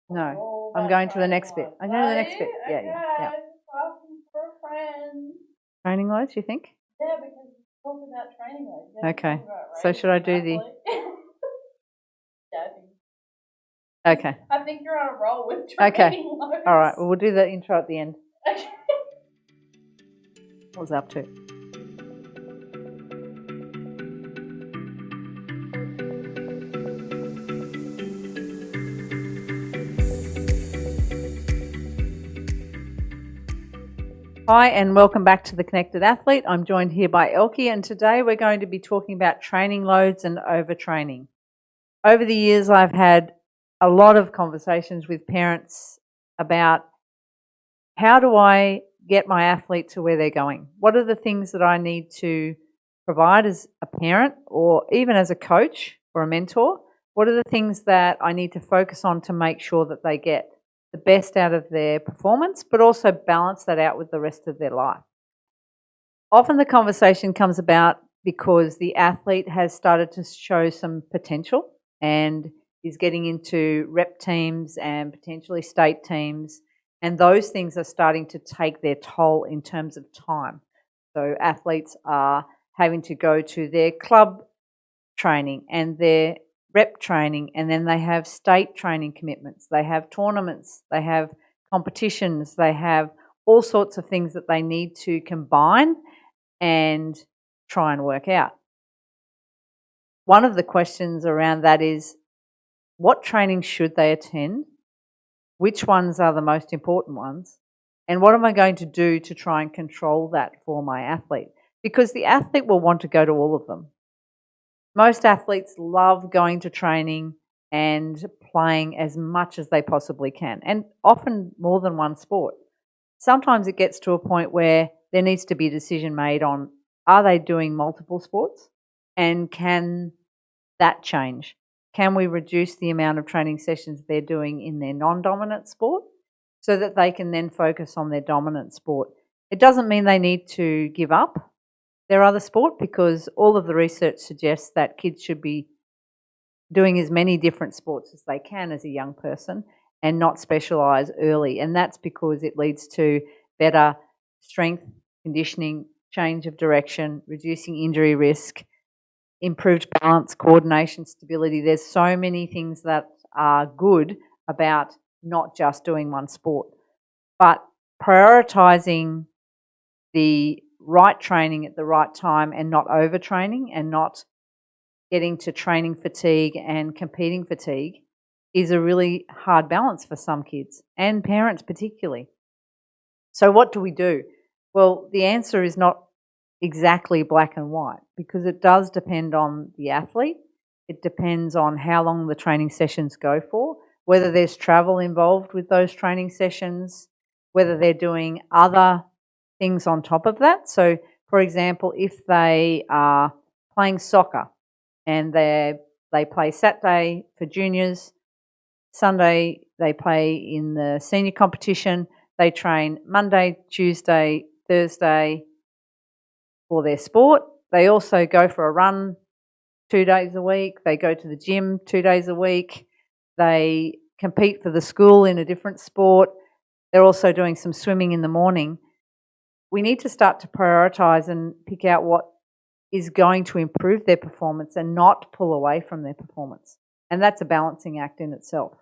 No, I'm going to the next bit. I'm going to the next bit. Yeah. Asking for a friend. Training loads, you think? Yeah, because you talk about training loads. Okay. So should I do the? Yeah, Okay. I think you're on a roll with training loads. All right. Well, we'll do the intro at the end. Okay. What was I up to? Hi and welcome back to The Connected Athlete. I'm joined here by Elkie, and today we're going to be talking about training loads and overtraining. Over the years, I've had a lot of conversations with parents about how do I get my athlete to where they're going? What are the things that I need to provide as a parent or even as a coach or a mentor? What are the things that I need to focus on to make sure that they get the best out of their performance, but also balance that out with the rest of their life? Often the conversation comes about because the athlete has started to show some potential and is getting into rep teams and potentially state teams, and those things are starting to take their toll in terms of time. So athletes are having to go to their club training and their rep training, and then they have state training commitments, they have tournaments, they have competitions, they have all sorts of things that they need to combine and try and work out. One of the questions around that is, what training should they attend? Which ones are the most important ones? And what am I going to do to try and control that for my athlete? Because the athlete will want to go to all of them. Most athletes love going to training and playing as much as they possibly can, and often more than one sport. Sometimes it gets to a point where there needs to be a decision made on, are they doing multiple sports, and can that change? Can we reduce the amount of training sessions they're doing in their non-dominant sport so that they can then focus on their dominant sport? It doesn't mean they need to give up their other sport, because all of the research suggests that kids should be doing as many different sports as they can as a young person and not specialise early. And that's because it leads to better strength, conditioning, change of direction, reducing injury risk, improved balance, coordination, stability. There's so many things that are good about not just doing one sport, but prioritising the right training at the right time and not overtraining and not getting to training fatigue and competing fatigue is a really hard balance for some kids and parents particularly. So what do we do? Well, the answer is not exactly black and white, because it does depend on the athlete. It depends on how long the training sessions go for, whether there's travel involved with those training sessions, whether they're doing other things on top of that. So, for example, if they are playing soccer and they play Saturday for juniors, Sunday they play in the senior competition, they train Monday, Tuesday, Thursday for their sport. They also go for a run 2 days a week. They go to the gym 2 days a week. They compete for the school in a different sport. They're also doing some swimming in the morning. We need to start to prioritise and pick out what is going to improve their performance and not pull away from their performance. And that's a balancing act in itself.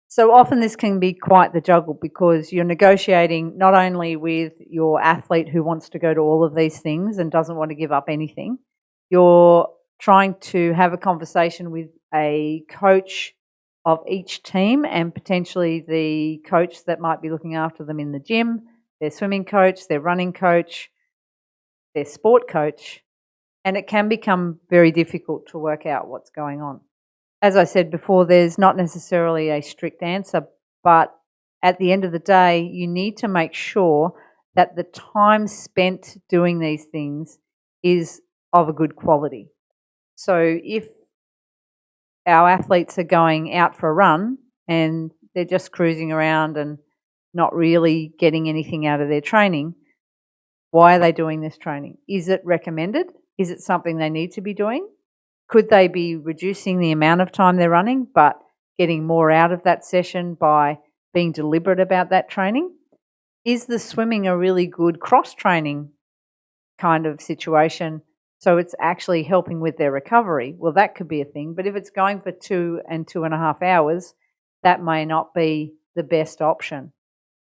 So often this can be quite the juggle, because you're negotiating not only with your athlete who wants to go to all of these things and doesn't want to give up anything, you're trying to have a conversation with a coach of each team and potentially the coach that might be looking after them in the gym, their swimming coach, their running coach, their sport coach, and it can become very difficult to work out what's going on. As I said before, there's not necessarily a strict answer, but at the end of the day, you need to make sure that the time spent doing these things is of a good quality. So if our athletes are going out for a run and they're just cruising around and not really getting anything out of their training, why are they doing this training? Is it recommended? Is it something they need to be doing? Could they be reducing the amount of time they're running but getting more out of that session by being deliberate about that training? Is the swimming a really good cross-training kind of situation? So it's actually helping with their recovery. Well, that could be a thing. But if it's going for 2 and 2.5 hours, that may not be the best option.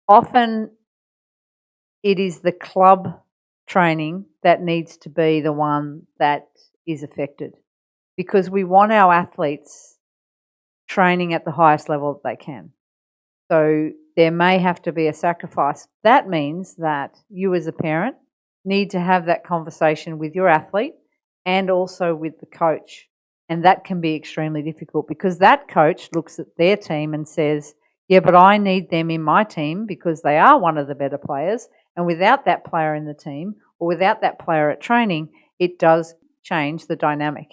Often it is the club training that needs to be the one that is affected, because we want our athletes training at the highest level that they can. So there may have to be a sacrifice. That means that you as a parent need to have that conversation with your athlete and also with the coach. And that can be extremely difficult, because that coach looks at their team and says, yeah, but I need them in my team because they are one of the better players. And without that player in the team, or without that player at training, it does change the dynamic.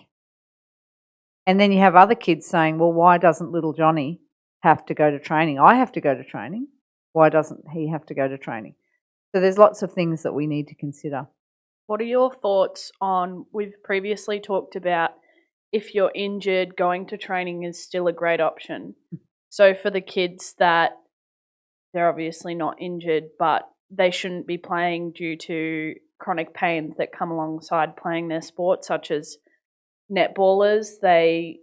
And then you have other kids saying, well, why doesn't little Johnny have to go to training? I have to go to training. Why doesn't he have to go to training? So there's lots of things that we need to consider. What are your thoughts on, we've previously talked about if you're injured, going to training is still a great option. So for the kids that they're obviously not injured, but they shouldn't be playing due to chronic pains that come alongside playing their sport, such as netballers, they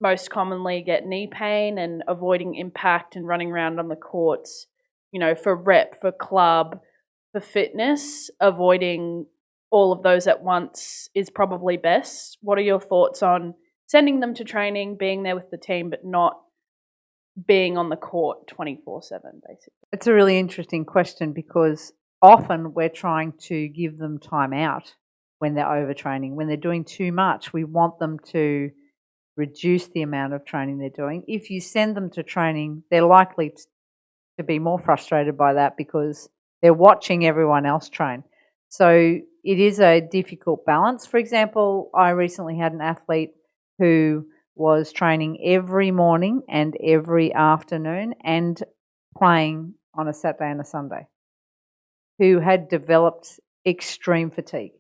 most commonly get knee pain, and avoiding impact and running around on the courts, for rep, for club, for fitness, avoiding all of those at once is probably best. What are your thoughts on sending them to training, being there with the team, but not being on the court 24/7, basically? It's a really interesting question, because often we're trying to give them time out when they're overtraining. When they're doing too much, we want them to reduce the amount of training they're doing. If you send them to training, they're likely to be more frustrated by that, because they're watching everyone else train. So it is a difficult balance. For example, I recently had an athlete who was training every morning and every afternoon and playing on a Saturday and a Sunday, who had developed extreme fatigue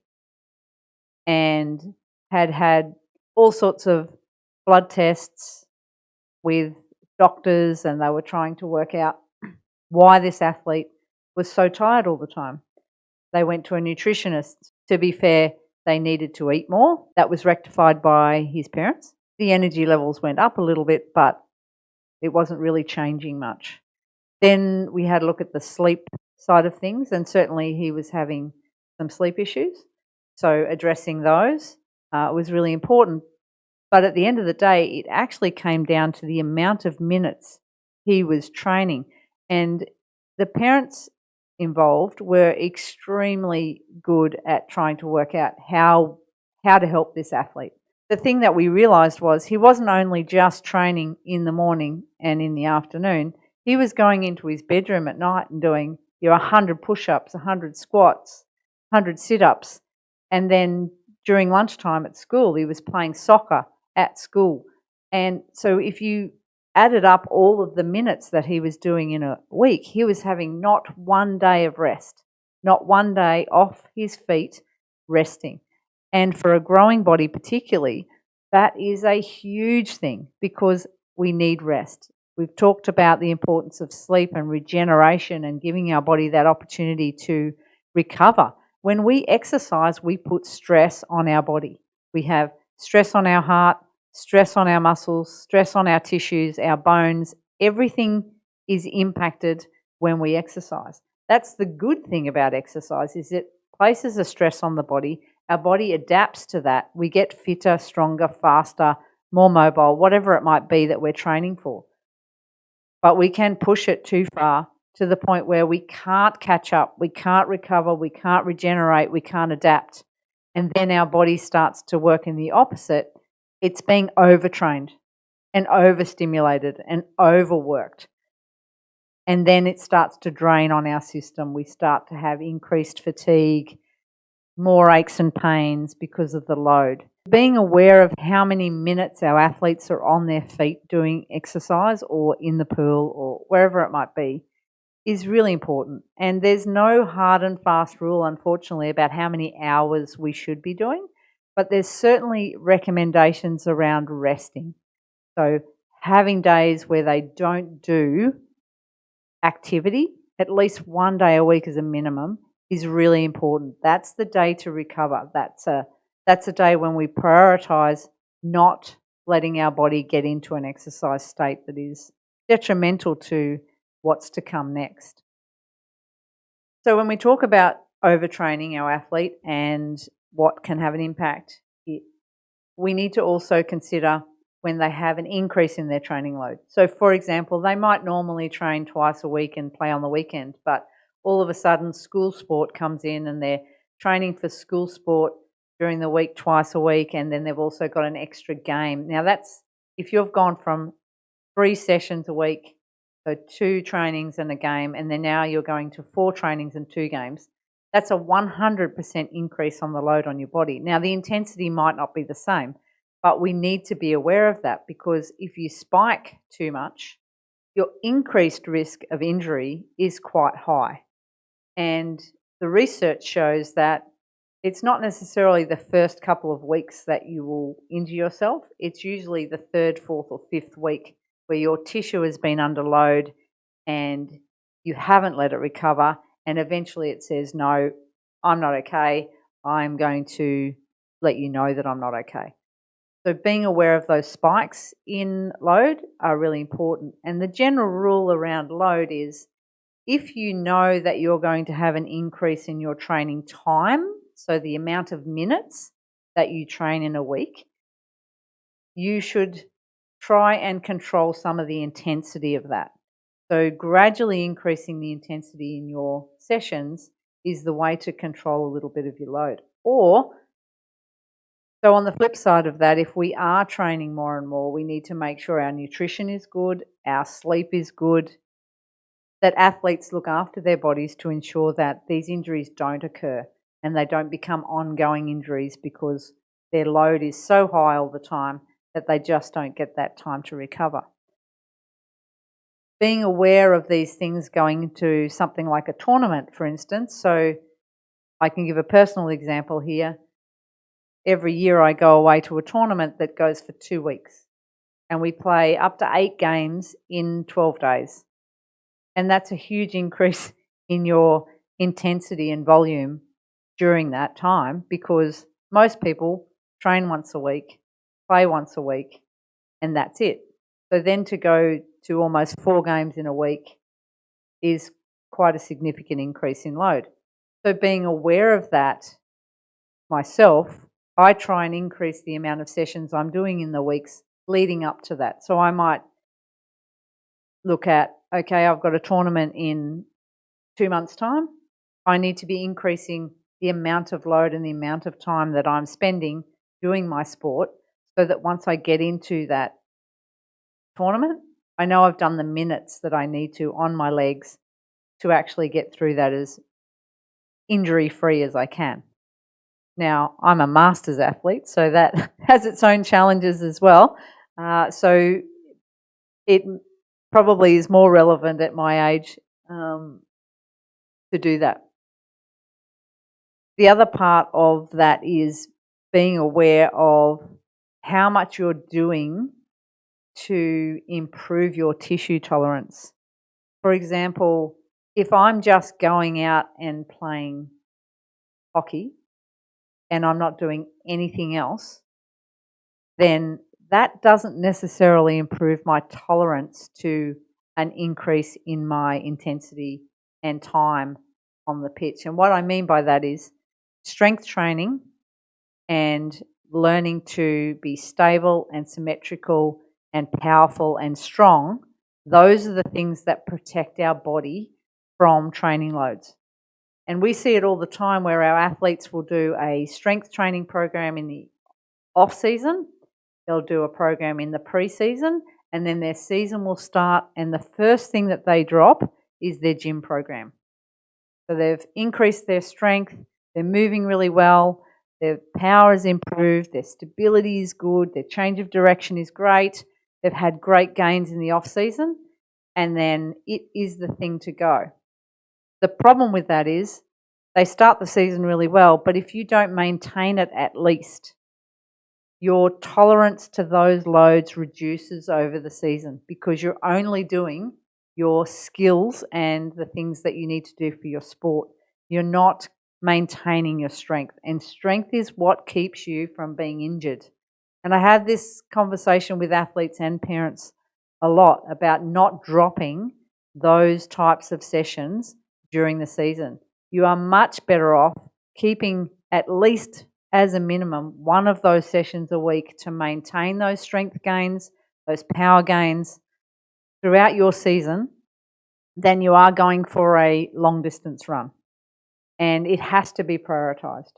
and had all sorts of blood tests with doctors, and they were trying to work out why this athlete was so tired all the time. They went to a nutritionist. To be fair, they needed to eat more. That was rectified by his parents. The energy levels went up a little bit, but it wasn't really changing much. Then we had a look at the sleep side of things, and certainly he was having some sleep issues. So addressing those was really important. But at the end of the day, it actually came down to the amount of minutes he was training. And the parents involved were extremely good at trying to work out how to help this athlete. The thing that we realised was he wasn't only just training in the morning and in the afternoon, he was going into his bedroom at night and doing 100 push-ups, 100 squats, 100 sit-ups. And then during lunchtime at school, he was playing soccer at school. And so if you added up all of the minutes that he was doing in a week, he was having not one day of rest, not one day off his feet resting. And for a growing body particularly, that is a huge thing, because we need rest. We've talked about the importance of sleep and regeneration and giving our body that opportunity to recover. When we exercise, we put stress on our body. We have stress on our heart, stress on our muscles, stress on our tissues, our bones. Everything is impacted when we exercise. That's the good thing about exercise, is it places a stress on the body. Our body adapts to that. We get fitter, stronger, faster, more mobile, whatever it might be that we're training for. But we can push it too far, to the point where we can't catch up, we can't recover, we can't regenerate, we can't adapt. And then our body starts to work in the opposite. It's being overtrained and overstimulated and overworked. And then it starts to drain on our system. We start to have increased fatigue, more aches and pains because of the load. Being aware of how many minutes our athletes are on their feet doing exercise, or in the pool, or wherever it might be, is really important. And there's no hard and fast rule, unfortunately, about how many hours we should be doing, but there's certainly recommendations around resting. So having days where they don't do activity, at least one day a week as a minimum, is really important. That's the day to recover. That's a day when we prioritize not letting our body get into an exercise state that is detrimental to what's to come next. So when we talk about overtraining our athlete and what can have an impact, we need to also consider when they have an increase in their training load. So for example, they might normally train twice a week and play on the weekend, but all of a sudden school sport comes in and they're training for school sport during the week twice a week, and then they've also got an extra game. Now that's, if you've gone from 3 sessions a week, so 2 trainings and a game, and then now you're going to 4 trainings and 2 games, that's a 100% increase on the load on your body. Now the intensity might not be the same, but we need to be aware of that, because if you spike too much, your increased risk of injury is quite high. And the research shows that it's not necessarily the first couple of weeks that you will injure yourself. It's usually the 3rd, 4th or 5th week where your tissue has been under load and you haven't let it recover, and eventually it says, no, I'm not okay. I'm going to let you know that I'm not okay. So being aware of those spikes in load are really important. And the general rule around load is, if you know that you're going to have an increase in your training time, so the amount of minutes that you train in a week, you should try and control some of the intensity of that. So gradually increasing the intensity in your sessions is the way to control a little bit of your load. So on the flip side of that, if we are training more and more, we need to make sure our nutrition is good, our sleep is good, that athletes look after their bodies to ensure that these injuries don't occur and they don't become ongoing injuries because their load is so high all the time that they just don't get that time to recover. Being aware of these things going into something like a tournament, for instance, so I can give a personal example here. Every year I go away to a tournament that goes for 2 weeks, and we play up to 8 games in 12 days. And that's a huge increase in your intensity and volume during that time, because most people train once a week, play once a week, and that's it. So then to go to almost 4 games in a week is quite a significant increase in load. So being aware of that myself, I try and increase the amount of sessions I'm doing in the weeks leading up to that. So I might look at, okay, I've got a tournament in 2 months' time. I need to be increasing the amount of load and the amount of time that I'm spending doing my sport, so that once I get into that tournament, I know I've done the minutes that I need to on my legs to actually get through that as injury-free as I can. Now, I'm a masters athlete, so that has its own challenges as well. So it probably is more relevant at my age to do that. The other part of that is being aware of how much you're doing to improve your tissue tolerance. For example, if I'm just going out and playing hockey and I'm not doing anything else, then that doesn't necessarily improve my tolerance to an increase in my intensity and time on the pitch. And what I mean by that is strength training and learning to be stable and symmetrical and powerful and strong. Those are the things that protect our body from training loads. And we see it all the time where our athletes will do a strength training program in the off season. They'll do a program in the pre-season, and then their season will start, and the first thing that they drop is their gym program. So they've increased their strength, they're moving really well, their power is improved, their stability is good, their change of direction is great, they've had great gains in the off season, and then it is the thing to go. The problem with that is they start the season really well, but if you don't maintain it at least, your tolerance to those loads reduces over the season because you're only doing your skills and the things that you need to do for your sport. You're not maintaining your strength, and strength is what keeps you from being injured. And I have this conversation with athletes and parents a lot about not dropping those types of sessions during the season. You are much better off keeping at least as a minimum one of those sessions a week to maintain those strength gains, those power gains throughout your season than you are going for a long distance run. And it has to be prioritised.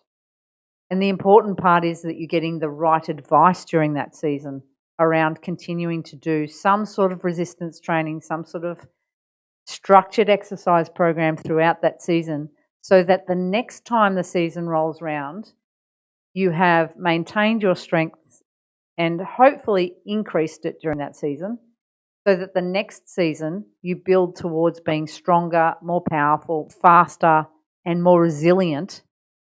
And the important part is that you're getting the right advice during that season around continuing to do some sort of resistance training, some sort of structured exercise program throughout that season so that the next time the season rolls round, you have maintained your strength and hopefully increased it during that season so that the next season you build towards being stronger, more powerful, faster, and more resilient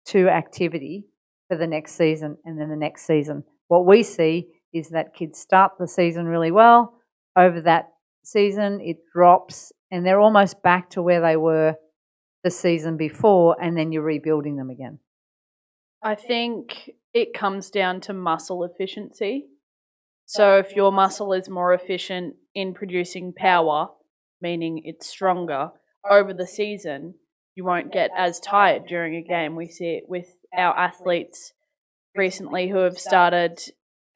to activity for the next season and then the next season. What we see is that kids start the season really well. Over that season, it drops and they're almost back to where they were the season before, and then you're rebuilding them again. I think it comes down to muscle efficiency. So if your muscle is more efficient in producing power, meaning it's stronger, over the season, you won't get as tired during a game. We see it with our athletes recently who have started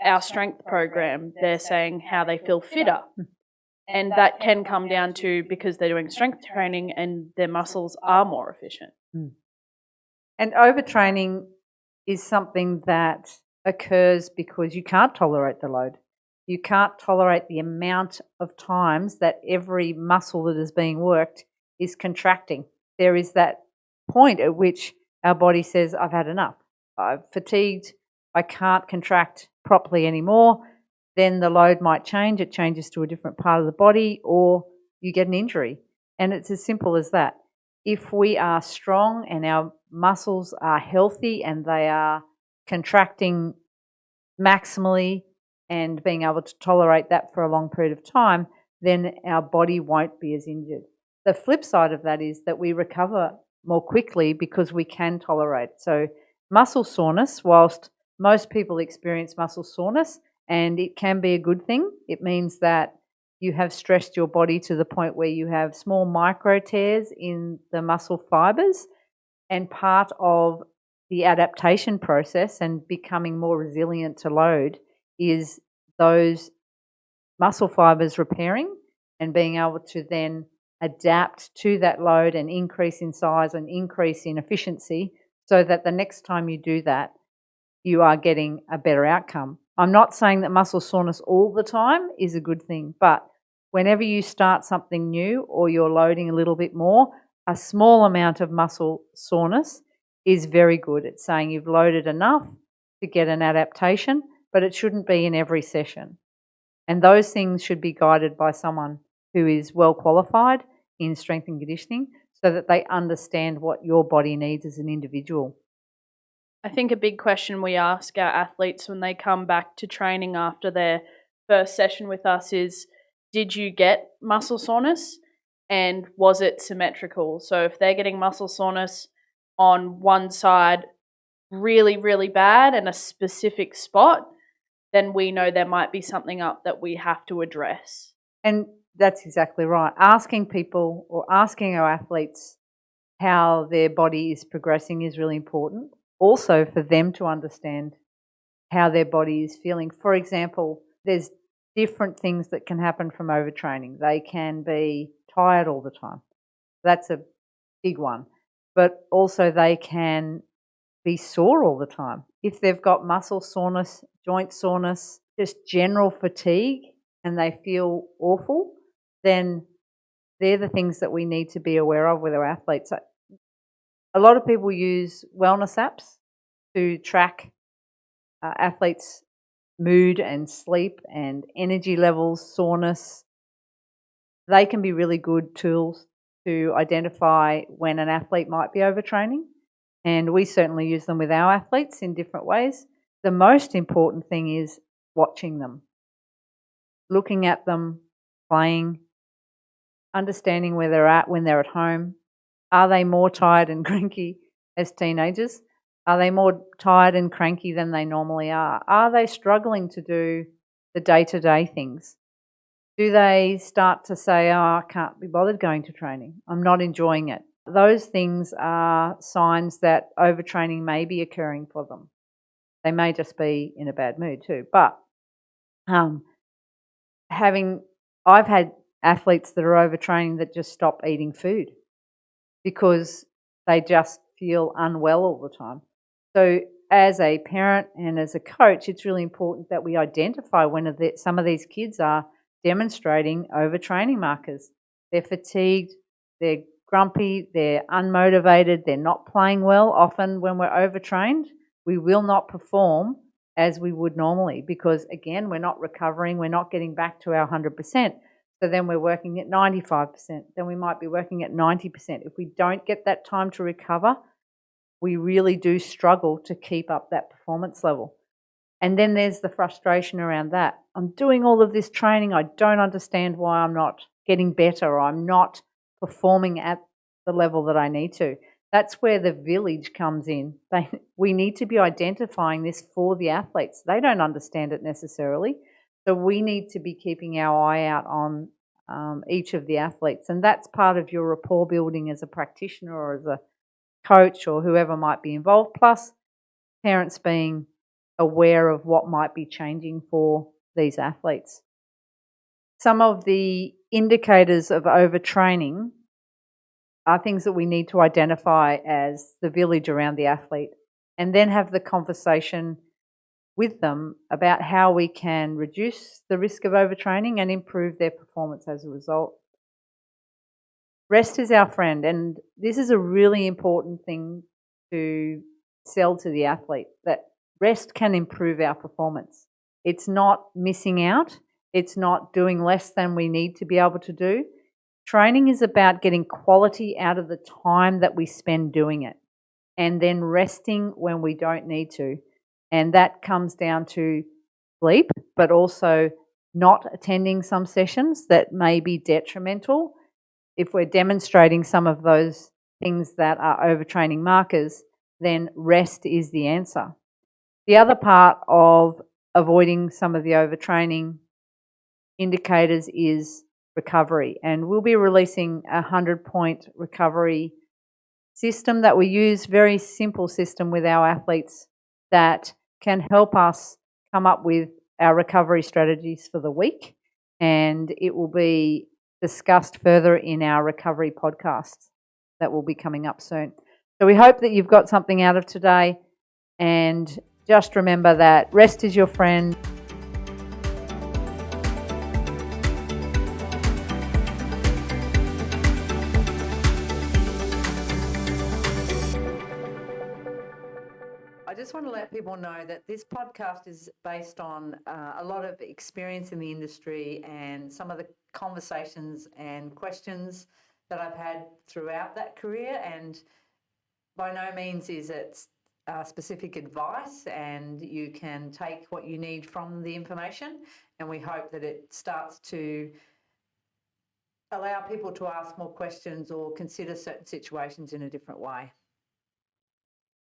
our strength program. They're saying how they feel fitter. And that can come down to because they're doing strength training and their muscles are more efficient. And overtraining is something that occurs because you can't tolerate the load. You can't tolerate the amount of times that every muscle that is being worked is contracting. There is that point at which our body says, I've had enough. I've fatigued. I can't contract properly anymore. Then the load might change. It changes to a different part of the body or you get an injury. And it's as simple as that. If we are strong and our muscles are healthy and they are contracting maximally and being able to tolerate that for a long period of time, then our body won't be as injured. The flip side of that is that we recover more quickly because we can tolerate. So muscle soreness, whilst most people experience muscle soreness, and it can be a good thing, it means that you have stressed your body to the point where you have small micro tears in the muscle fibers, and part of the adaptation process and becoming more resilient to load is those muscle fibers repairing and being able to then adapt to that load and increase in size and increase in efficiency so that the next time you do that, you are getting a better outcome. I'm not saying that muscle soreness all the time is a good thing, but whenever you start something new or you're loading a little bit more, a small amount of muscle soreness is very good. It's saying you've loaded enough to get an adaptation, but it shouldn't be in every session. And those things should be guided by someone who is well qualified in strength and conditioning so that they understand what your body needs as an individual. I think a big question we ask our athletes when they come back to training after their first session with us is, did you get muscle soreness and was it symmetrical? So if they're getting muscle soreness on one side really, really bad in a specific spot, then we know there might be something up that we have to address. And that's exactly right. Asking people or asking our athletes how their body is progressing is really important. Also for them to understand how their body is feeling. For example, there's different things that can happen from overtraining. They can be tired all the time. That's a big one. But also they can be sore all the time. If they've got muscle soreness, joint soreness, just general fatigue, and they feel awful, then they're the things that we need to be aware of with our athletes. A lot of people use wellness apps to track athletes' mood and sleep and energy levels, soreness. They can be really good tools to identify when an athlete might be overtraining. And we certainly use them with our athletes in different ways. the most important thing is watching them, looking at them, playing, understanding where they're at when they're at home. Are they more tired and cranky as teenagers? Are they more tired and cranky than they normally are? Are they struggling to do the day-to-day things? Do they start to say, oh, I can't be bothered going to training, I'm not enjoying it? Those things are signs that overtraining may be occurring for them. They may just be in a bad mood too. But I've had athletes that are overtraining that just stop eating food because they just feel unwell all the time. So as a parent and as a coach, it's really important that we identify when some of these kids are demonstrating overtraining markers. They're fatigued, they're grumpy, they're unmotivated, they're not playing well. Often when we're overtrained, we will not perform as we would normally because, again, we're not recovering, we're not getting back to our 100%. So then we're working at 95%, then we might be working at 90%. If we don't get that time to recover, we really do struggle to keep up that performance level. And then there's the frustration around that. I'm doing all of this training, I don't understand why I'm not getting better or I'm not performing at the level that I need to. That's where the village comes in. We need to be identifying this for the athletes. They don't understand it necessarily. So we need to be keeping our eye out on each of the athletes. And that's part of your rapport building as a practitioner or as a coach or whoever might be involved, plus parents being aware of what might be changing for these athletes. Some of the indicators of overtraining are things that we need to identify as the village around the athlete and then have the conversation with them about how we can reduce the risk of overtraining and improve their performance as a result. Rest is our friend, and this is a really important thing to sell to the athlete, that rest can improve our performance. It's not missing out. It's not doing less than we need to be able to do. Training is about getting quality out of the time that we spend doing it and then resting when we don't need to. And that comes down to sleep, but also not attending some sessions that may be detrimental. If we're demonstrating some of those things that are overtraining markers, then rest is the answer. The other part of avoiding some of the overtraining indicators is recovery. And we'll be releasing a 100-point recovery system that we use, very simple system with our athletes that can help us come up with our recovery strategies for the week. And it will be discussed further in our recovery podcasts that will be coming up soon. So we hope that you've got something out of today, and just remember that rest is your friend. I just want to let people know that this podcast is based on a lot of experience in the industry and some of the conversations and questions that I've had throughout that career, and by no means is it specific advice, and you can take what you need from the information, and we hope that it starts to allow people to ask more questions or consider certain situations in a different way.